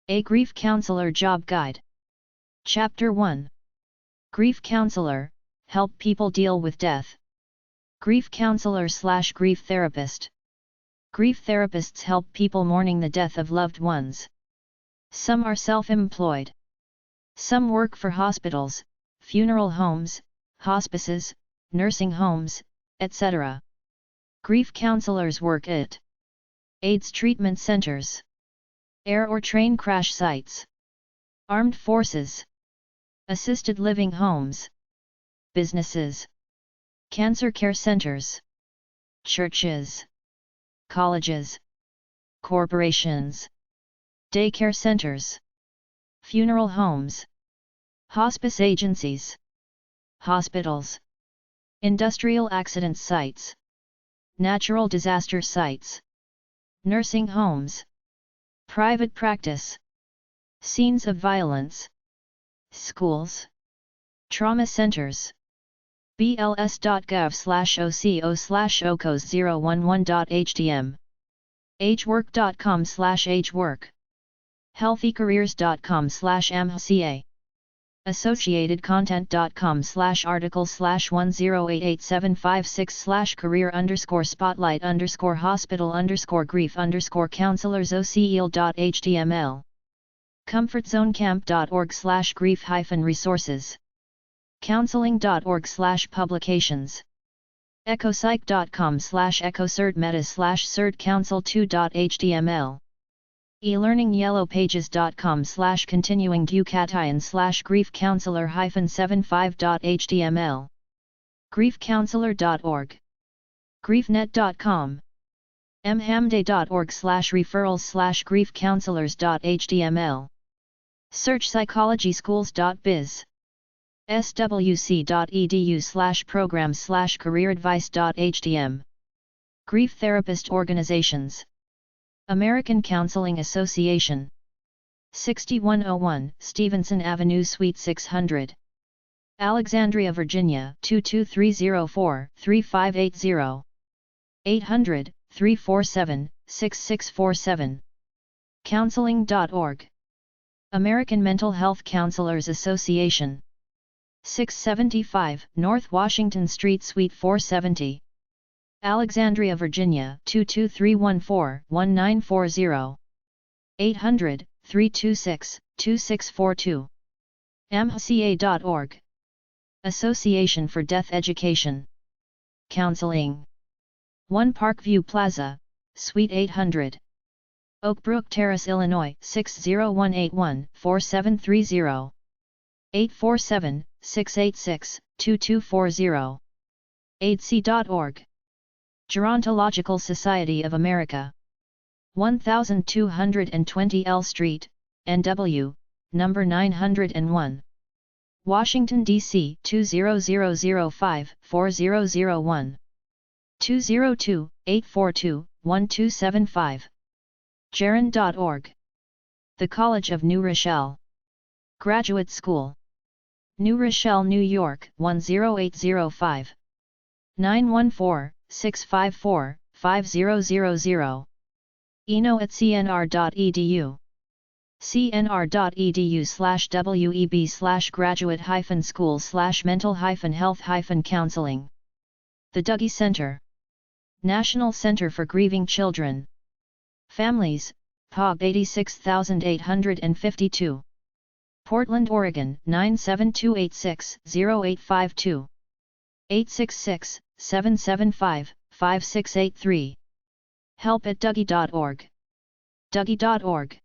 A Grief Counselor Job Guide. Chapter 1. Grief Counselor, help people deal with death. Grief Counselor/Grief Therapist. Grief therapists help people mourning the death of loved ones. Some are self-employed. Some work for hospitals, funeral homes, hospices, nursing homes, etc. Grief counselors work at AIDS treatment centers, air or train crash sites, armed forces, assisted living homes, businesses, cancer care centers, churches, colleges, corporations, daycare centers, funeral homes, hospice agencies, hospitals, industrial accident sites, natural disaster sites, nursing homes, private practice, scenes of violence, schools, trauma centers. bls.gov/oco/ocos011.htm, agework.com/agework, healthycareers.com/amhca, associatedcontent.com/article/108875/career_spotlight_grief_counselors.ocel.html, comfortzonecamp.org/grief-resources, counseling.org/publications, ecosite.com/ecocerdmeta/cerdcouncil2.html, elearningyellowpages.com/continuingducation/grief counselor-75.html, griefcounselor.org, griefnet.com, mhamday.org/referrals/grief counselors.html, searchpsychologyschools.biz, swc.edu/programs/careeradvice.htm, grief therapist organizations. American Counseling Association, 6101 Stevenson Avenue Suite 600, Alexandria, Virginia 22304-3580, 800-347-6647, counseling.org. American Mental Health Counselors Association, 675 North Washington Street Suite 470, Alexandria, Virginia 22314-1940, 800-326-2642, amhca.org. Association for Death Education. Counseling. 1 Parkview Plaza, Suite 800, Oak Brook Terrace, Illinois 60181-4730, 847-686-2240, aidc.org. Gerontological Society of America, 1220 L Street, NW, number 901, Washington, D.C. 20005-4001, 202-842-1275, geron.org. The College of New Rochelle. Graduate School, New Rochelle, New York 10805, 914-654-5000, eno@cnr.edu, cnr.edu/web/graduate-school/mental-health-counseling. The Dougy Center. National Center for Grieving Children. Families, POG 86852. Portland, Oregon 97286-0852, 866-775-5683. help@dougy.org. dougy.org.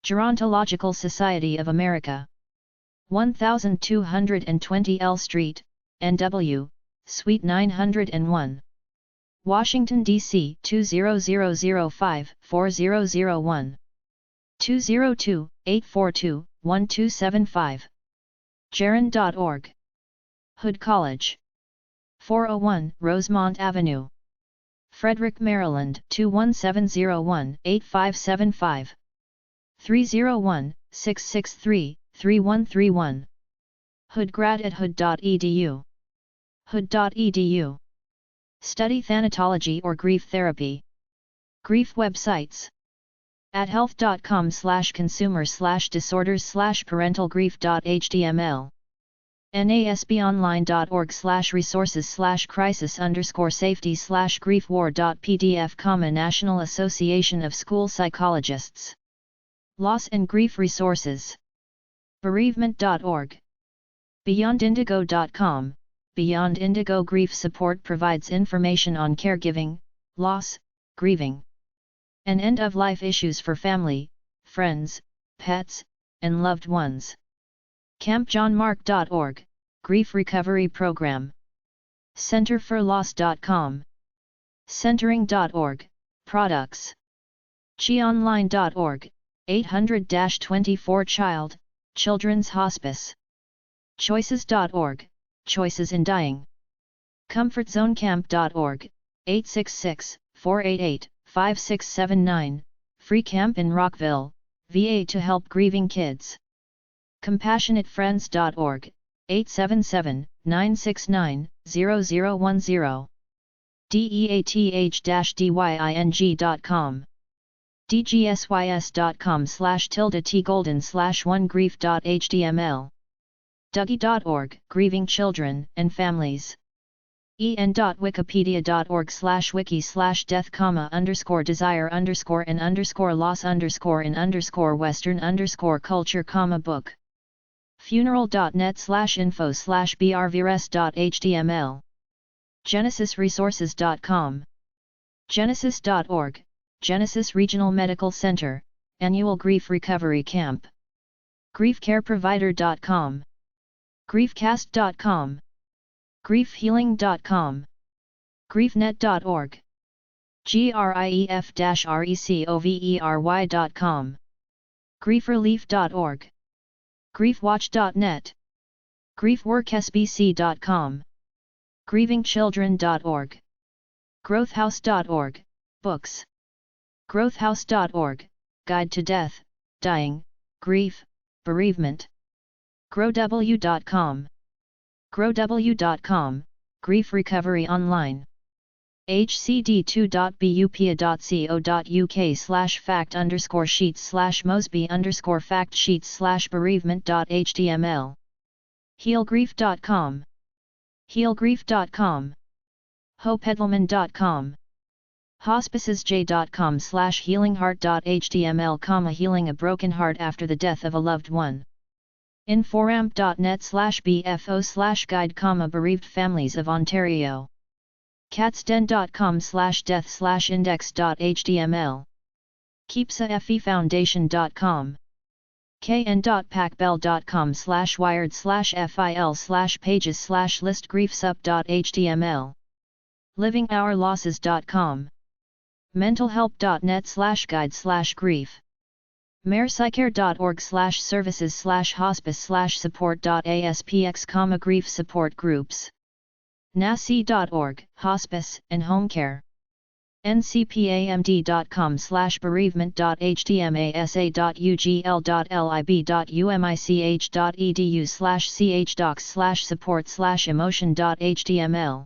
Gerontological Society of America, 1220 L Street, NW, Suite 901, Washington, D.C. 20005-4001, 202-842-1275, geron.org. Hood College, 401 Rosemont Avenue, Frederick, Maryland 21701-8575, 301-663-3131, hoodgrad@hood.edu. hood.edu. Study thanatology or grief therapy. Grief websites. at health.com/consumer/disorders/parental-grief.html, nasb-online.org/resources/crisis_safety/grief-war.pdf, National Association of School Psychologists. Loss and Grief Resources. Bereavement.org. BeyondIndigo.com. Beyond Indigo Grief Support provides information on caregiving, loss, grieving, and end-of-life issues for family, friends, pets, and loved ones. CampJohnMark.org, Grief Recovery Program. CenterForLoss.com. Centering.org, Products. ChiOnline.org, 800-24 Child, Children's Hospice. Choices.org, Choices in Dying. ComfortZoneCamp.org, 866-488-5679, Free Camp in Rockville, VA to help grieving kids. CompassionateFriends.org, 877-969-0010. DEATH-DYING.com. DGSYS.com/T golden/1grief.html. Dougie.org, Grieving Children and Families. en.wikipedia.org/wiki/death, _and_loss_in_western_culture, book. Funeral.net/info/brvrs.html. GenesisResources.com. Genesis.org, Genesis Regional Medical Center, Annual Grief Recovery Camp. GriefCareProvider.com. Griefcast.com. GriefHealing.com. GriefNet.org. grief-recovery.com. GriefRelief.org. GriefWatch.net. GriefWorkSBC.com. GrievingChildren.org. GrowthHouse.org, Books. GrowthHouse.org, Guide to Death, Dying, Grief, Bereavement. GrowW.com. GrowW.com, Grief Recovery Online. hcd2.bupa.co.uk/fact_sheets/mosby_fact-sheets/bereavement.html. HealGrief.com. HealGrief.com. HopeEdelman.com. HospicesJ.com/healingheart.html, healing a broken heart after the death of a loved one. Inforamp.net/bfo/guide, bereaved families of Ontario. Catsden.com/death/index.html. KeepsaFeFoundation.com. kn.packbell.com/wired/fil/pages/list griefsup.html. livingourlosses.com. mentalhelp.net/guide/grief. marepsycare.org/services/hospice/support.aspx, grief support groups. nasi.org, hospice and home care. ncpamd.com/bereavement.htmasa.ugl.lib.umich.edu/chdocs/support/emotion.html.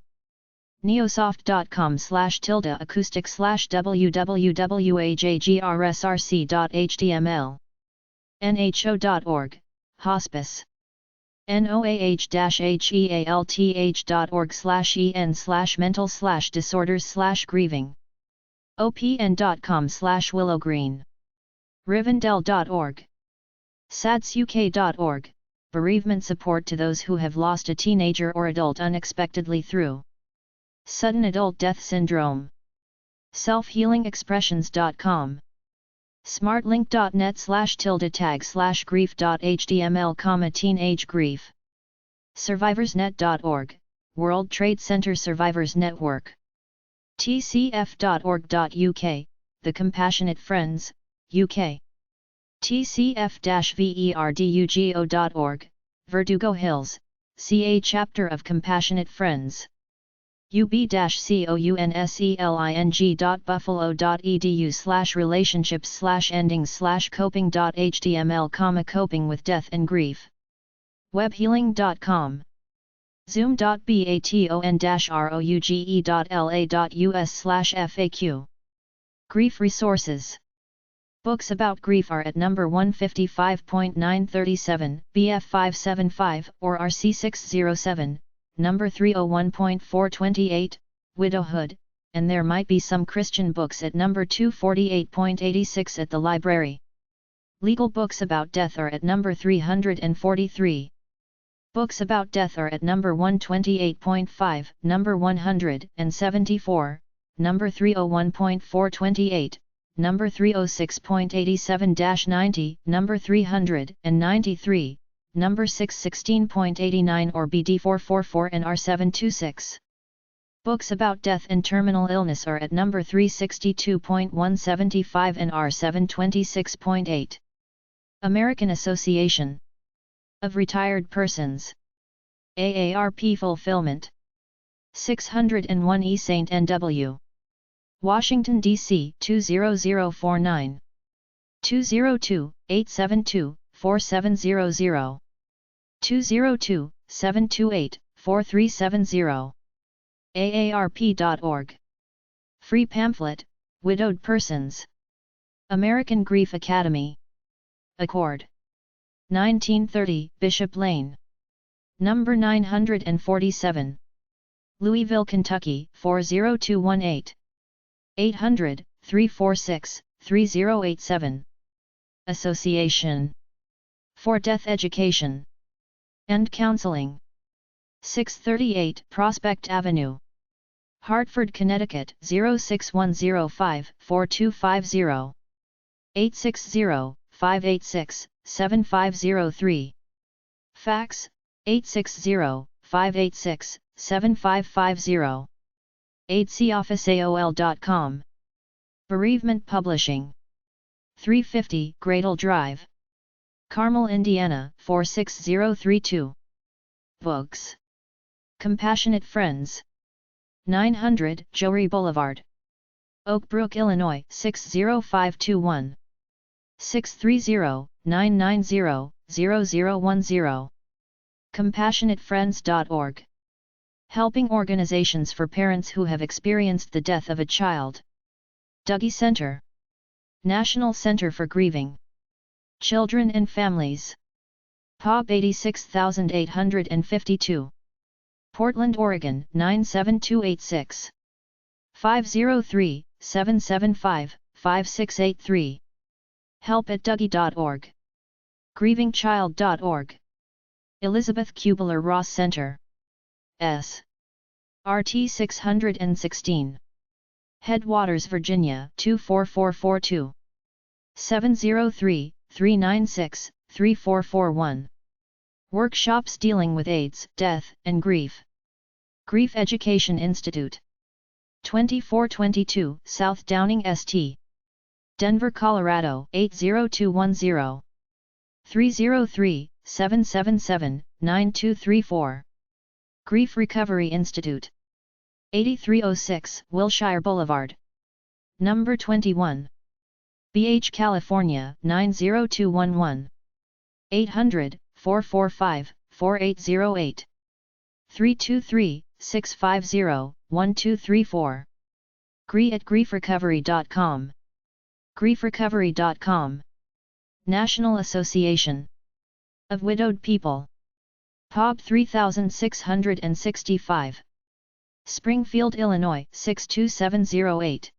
neosoft.com/tilde-acoustic/www.ajgrsrc.html. nho.org, hospice. noah-healthorg/en/mental/disorders/grieving. opn.com/willowgreen. rivendell.org. sadsuk.org, bereavement support to those who have lost a teenager or adult unexpectedly through sudden adult death syndrome. selfhealingexpressions.com. smartlink.net/tag/grief.html, teenage grief. survivorsnet.org, World Trade Center Survivors Network. tcf.org.uk, The Compassionate Friends, UK. tcf-verdugo.org, Verdugo Hills, CA Chapter of Compassionate Friends. ub-counselig.buffalo.edu/relationships/endings/coping.html, coping with death and grief. webhealing.com. zoom.baton-rouge.la.us/faq. Grief resources. Books about grief are at number 155.937, BF 575, or RC 607, number 301.428, Widowhood, and there might be some Christian books at number 248.86 at the library. Legal books about death are at number 343. Books about death are at number 128.5, number 174, number 301.428, number 306.87-90, number 393, number 616.89 or BD 444 and R726. Books about death and terminal illness are at number 362.175 and R726.8. American Association of Retired Persons. AARP Fulfillment. 601 E St. N.W. Washington, D.C. 20049. 202-872-4700. 202-728-4370. AARP.org. Free pamphlet, Widowed Persons. American Grief Academy. Accord. 1930, Bishop Lane. Number 947. Louisville, Kentucky 40218. 800-346-3087. Association for Death Education and Counseling. 638 Prospect Avenue, Hartford, Connecticut 06105-4250. 860-586-7503. Fax, 860-586-7550. AIDSofficeAOL.com. Bereavement Publishing. 350 Gradle Drive, Carmel, Indiana 46032. Books. Compassionate Friends. 900 Jory Boulevard, Oak Brook, Illinois 60521. 630-990-0010. CompassionateFriends.org. Helping organizations for parents who have experienced the death of a child. Dougy Center. National Center for Grieving Children and Families. POB 86852. Portland, Oregon 97286. 503-775-5683. Help@dougy.org. grievingchild.org. Elizabeth Kubler-Ross Center. S. RT 616. Headwaters, Virginia 24442. 703-396-3441. Workshops dealing with AIDS, death, and grief. Grief Education Institute. 2422 South Downing St. Denver, Colorado 80210. 303-777-9234. Grief Recovery Institute. 8306 Wilshire Boulevard, Number 21. BH, California 90211. 800-445-4808. 323-650-1234. Gri@griefrecovery.com. griefrecovery.com. National Association of Widowed People. POB 3665. Springfield, Illinois 62708.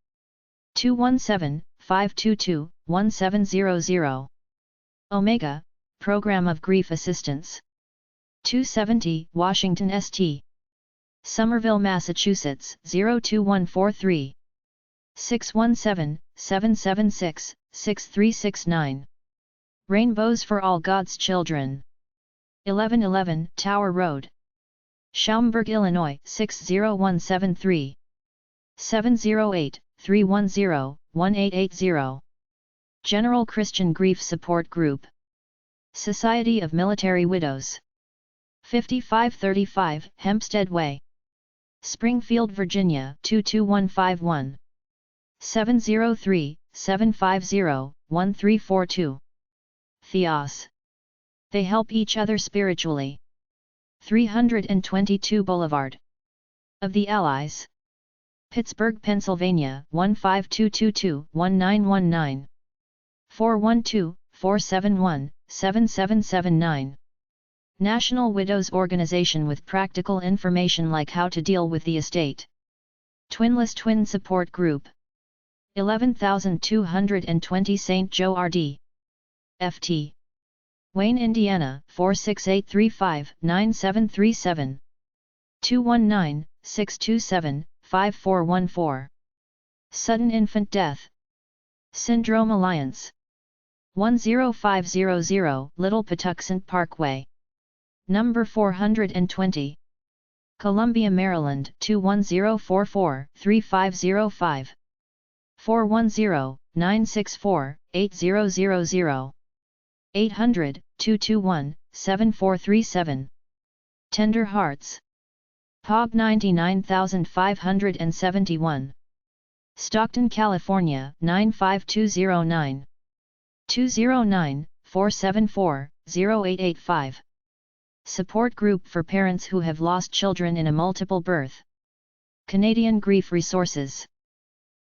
217-522-1700. Omega, Program of Grief Assistance. 270 Washington St. Somerville, Massachusetts 02143. 617-776-6369. Rainbows for All God's Children. 1111 Tower Road, Schaumburg, Illinois 60173. 708-310-1880. General Christian Grief Support Group. Society of Military Widows. 5535 Hempstead Way, Springfield, Virginia 22151. 703-750-1342. Theos. They help each other spiritually. 322 Boulevard of the Allies, Pittsburgh, Pennsylvania 15222-1919. 412-471-7779. National Widows Organization with practical information like how to deal with the estate. Twinless Twin Support Group. 11220 St. Joe RD. FT. Wayne, Indiana 46835-9737. 219-627-5414. Sudden Infant Death Syndrome Alliance. 10500 Little Patuxent Parkway. Number 420. Columbia, Maryland 21044-3505. 410-964-8000. 800-221-7437. Tender Hearts. POB 99571. Stockton, California 95209. 209-474-0885. Support Group for Parents Who Have Lost Children in a Multiple Birth. Canadian Grief Resources.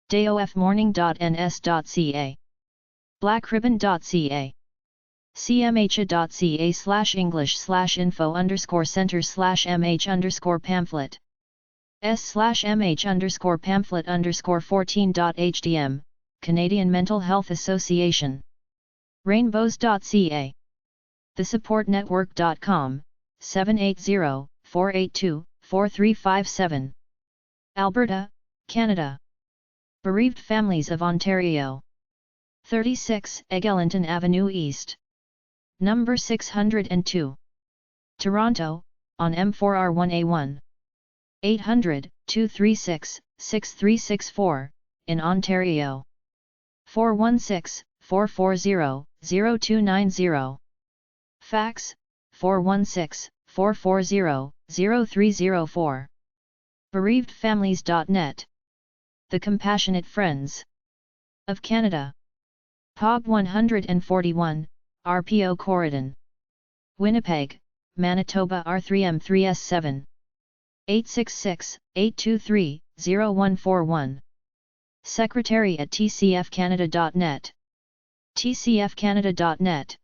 dayofmourning.ns.ca. blackribon.ca. cmha.ca/english/info_center/mh_pamphlet. s/mh_pamphlet_14.hdm, Canadian Mental Health Association. rainbows.ca. thesupportnetwork.com, 780-482-4357. Alberta, Canada. Bereaved Families of Ontario. 36 Eglinton Avenue East. Number 602. Toronto, on M4R1A1. 800-236-6364, in Ontario. 416-440-0290. Fax, 416-440-0304. bereavedfamilies.net. The Compassionate Friends of Canada. POB 141, RPO Corridon. Winnipeg, Manitoba R3M3S7. 866-823-0141. Secretary at tcfcanada.net. tcfcanada.net